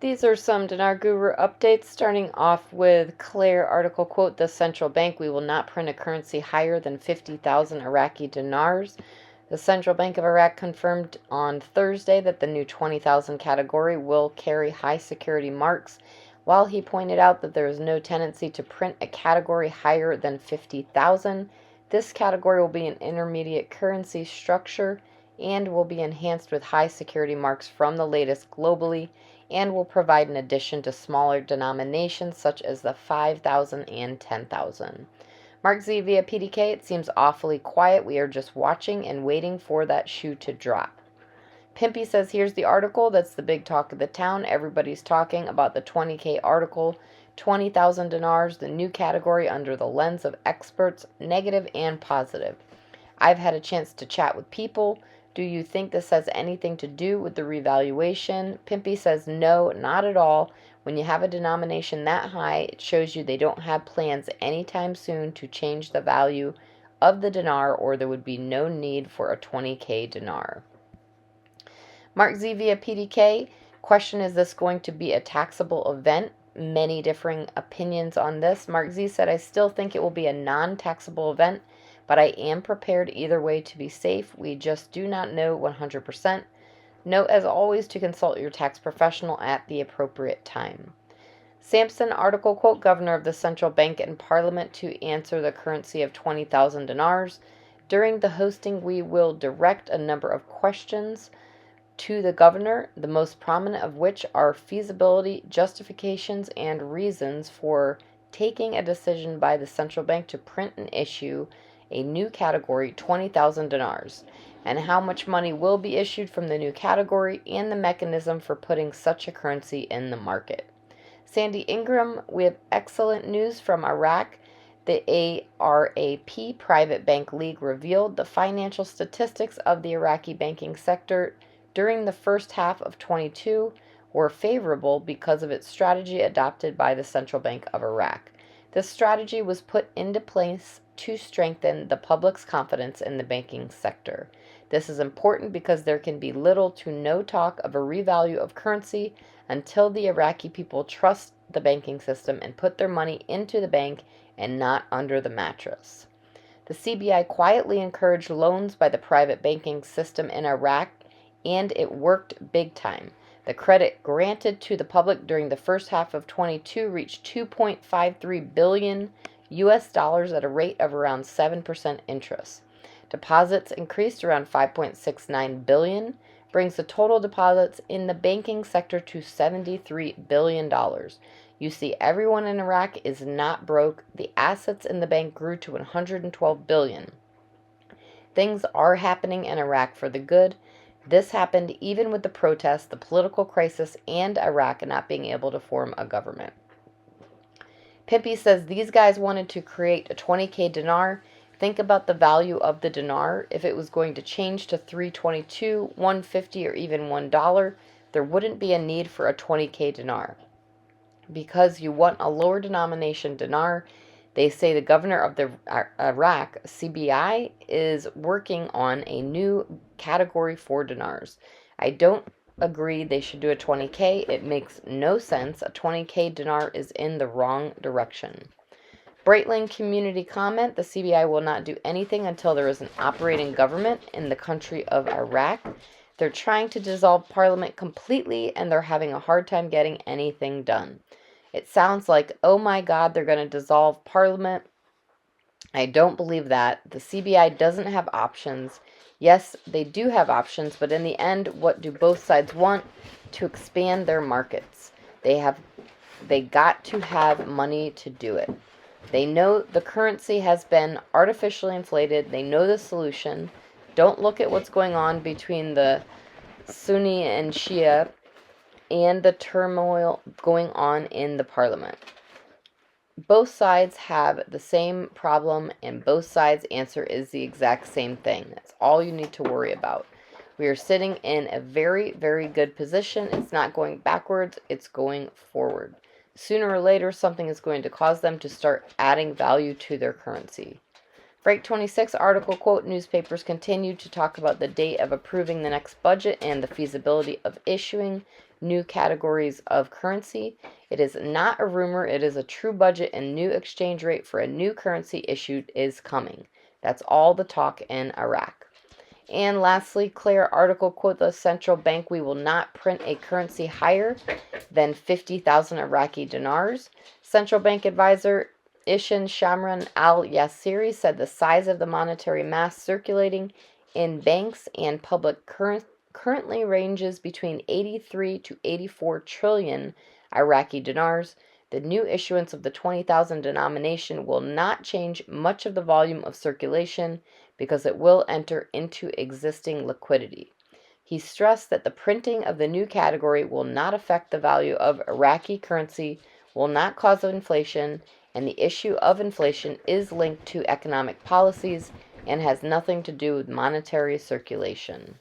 These are some Dinar Guru updates, starting off with Claire article, quote, "The central bank, we will not print a currency higher than 50,000 Iraqi dinars." The Central Bank of Iraq confirmed on Thursday that the new 20,000 category will carry high security marks, while he pointed out that there is no tendency to print a category higher than 50,000. This category will be an intermediate currency structure and will be enhanced with high security marks from the latest globally, and will provide an addition to smaller denominations such as the 5,000 and 10,000. Mark Z via PDK, "It seems awfully quiet. We are just watching and waiting for that shoe to drop." Pimpy says, "Here's the article. That's the big talk of the town. Everybody's talking about the 20K article. 20,000 dinars, the new category under the lens of experts, negative and positive. I've had a chance to chat with people. Do you think this has anything to do with the revaluation?" Pimpy says, "No, not at all. When you have a denomination that high, it shows you they don't have plans anytime soon to change the value of the dinar, or there would be no need for a 20K dinar." Mark Z via PDK, question, "Is this going to be a taxable event?" Many differing opinions on this. Mark Z said, "I still think it will be a non-taxable event, but I am prepared either way to be safe. We just do not know 100%. Note, as always, to consult your tax professional at the appropriate time." Sampson article, quote, "Governor of the central bank and parliament to answer the currency of 20,000 dinars. During the hosting, we will direct a number of questions to the governor, the most prominent of which are feasibility, justifications, and reasons for taking a decision by the central bank to print and issue a new category, 20,000 dinars, and how much money will be issued from the new category, and the mechanism for putting such a currency in the market." Sandy Ingram, "We have excellent news from Iraq. The ARAP Private Bank League revealed the financial statistics of the Iraqi banking sector during the first half of 22 were favorable because of its strategy adopted by the Central Bank of Iraq. This strategy was put into place to strengthen the public's confidence in the banking sector. This is important because there can be little to no talk of a revalue of currency until the Iraqi people trust the banking system and put their money into the bank and not under the mattress. The CBI quietly encouraged loans by the private banking system in Iraq, and it worked big time. The credit granted to the public during the first half of 22 reached $2.53 billion at a rate of around 7% interest. Deposits increased around $5.69 billion, brings the total deposits in the banking sector to $73 billion. You see, everyone in Iraq is not broke. The assets in the bank grew to $112 billion. Things are happening in Iraq for the good. This happened even with the protests, the political crisis, and Iraq not being able to form a government." Pimpy says, "These guys wanted to create a 20K dinar. Think about the value of the dinar. If it was going to change to 322, 150, or even $1, there wouldn't be a need for a 20K dinar. Because you want a lower denomination dinar, they say the governor of the Iraq, CBI, is working on a new category for dinars. I don't agree they should do a 20K. It makes no sense. A 20K dinar is in the wrong direction." Breitling community comment, "The CBI will not do anything until there is an operating government in the country of Iraq. They're trying to dissolve parliament completely, and they're having a hard time getting anything done. It sounds like, oh my God, they're going to dissolve parliament. I don't believe that. The CBI doesn't have options. Yes, they do have options, but in the end, what do both sides want? To expand their markets. They got to have money to do it. They know the currency has been artificially inflated. They know the solution. Don't look at what's going on between the Sunni and Shia and the turmoil going on in the parliament. Both sides have the same problem, and both sides' answer is the exact same thing. That's all you need to worry about. We are sitting in a very, very good position. It's not going backwards, it's going forward. Sooner or later, something is going to cause them to start adding value to their currency." Break 26 article, quote, newspapers continue to talk about the date of approving the next budget and the feasibility of issuing new categories of currency. It is not a rumor, it is a true budget, and new exchange rate for a new currency issued is coming. That's all the talk in Iraq. And lastly, Claire article, quote, the central bank, we will not print a currency higher than 50,000 Iraqi dinars. Central bank advisor Ishan Shamran al-Yassiri said the size of the monetary mass circulating in banks and public currently ranges between 83 to 84 trillion Iraqi dinars. The new issuance of the 20,000 denomination will not change much of the volume of circulation because it will enter into existing liquidity. He stressed that the printing of the new category will not affect the value of Iraqi currency, will not cause inflation, and the issue of inflation is linked to economic policies and has nothing to do with monetary circulation.